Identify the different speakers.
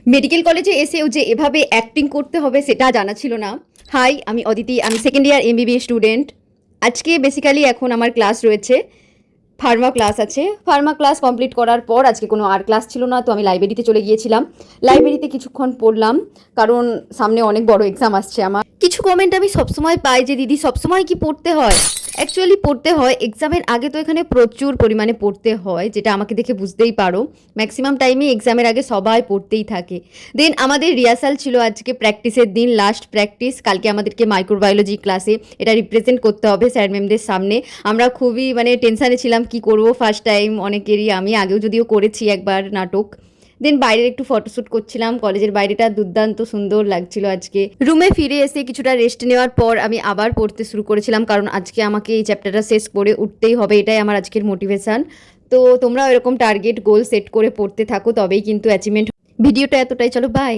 Speaker 1: Medical কলেজে এসেও যে এভাবে অ্যাক্টিং করতে হবে সেটা জানা ছিল না। হাই, আমি অদিতি, আমি সেকেন্ড ইয়ার এমবিবিএস স্টুডেন্ট। আজকে বেসিক্যালি এখন আমার ক্লাস রয়েছে, ফার্মা ক্লাস আছে। ফার্মা ক্লাস কমপ্লিট করার পর আজকে কোনো আর ক্লাস ছিল না, তো আমি লাইব্রেরিতে চলে গিয়েছিলাম। লাইব্রেরিতে কিছুক্ষণ পড়লাম, কারণ সামনে অনেক বড় এক্সাম আসছে আমার। কিছু কমেন্ট আমি সবসময় পাই যে দিদি সবসময় কি পড়তে হয়? অ্যাকচুয়ালি পড়তে হয়, এক্সামের আগে তো এখানে প্রচুর পরিমাণে পড়তে হয়, যেটা আমাকে দেখে বুঝতেই পারো। ম্যাক্সিমাম টাইমে এক্সামের আগে সবাই পড়তেই থাকে। দেন আমাদের রিহার্সাল ছিল আজকে, প্র্যাকটিসের দিন, লাস্ট প্র্যাকটিস। কালকে আমাদেরকে মাইক্রোবায়োলজি ক্লাসে এটা রিপ্রেজেন্ট করতে হবে স্যার ম্যামদের সামনে। আমরা খুবই টেনশানে ছিলাম কি করব, ফার্স্ট টাইম অনেকেরই। আমি আগেও যদিও করেছি একবার নাটক। দেন বাইরের একটু ফটোশ্যুট করছিলাম, কলেজের বাইরেটা দুর্দান্ত সুন্দর লাগছিল আজকে। রুমে ফিরে এসে কিছুটা রেস্ট নেওয়ার পর আমি আবার পড়তে শুরু করেছিলাম, কারণ আজকে আমাকে এই চ্যাপ্টারটা শেষ করে উঠতেই হবে, এটাই আমার আজকের মোটিভেশান। তো তোমরাও এরকম টার্গেট গোল সেট করে পড়তে থাকো, তবেই কিন্তু অ্যাচিভমেন্ট। ভিডিওটা এতটাই, চলো বাই।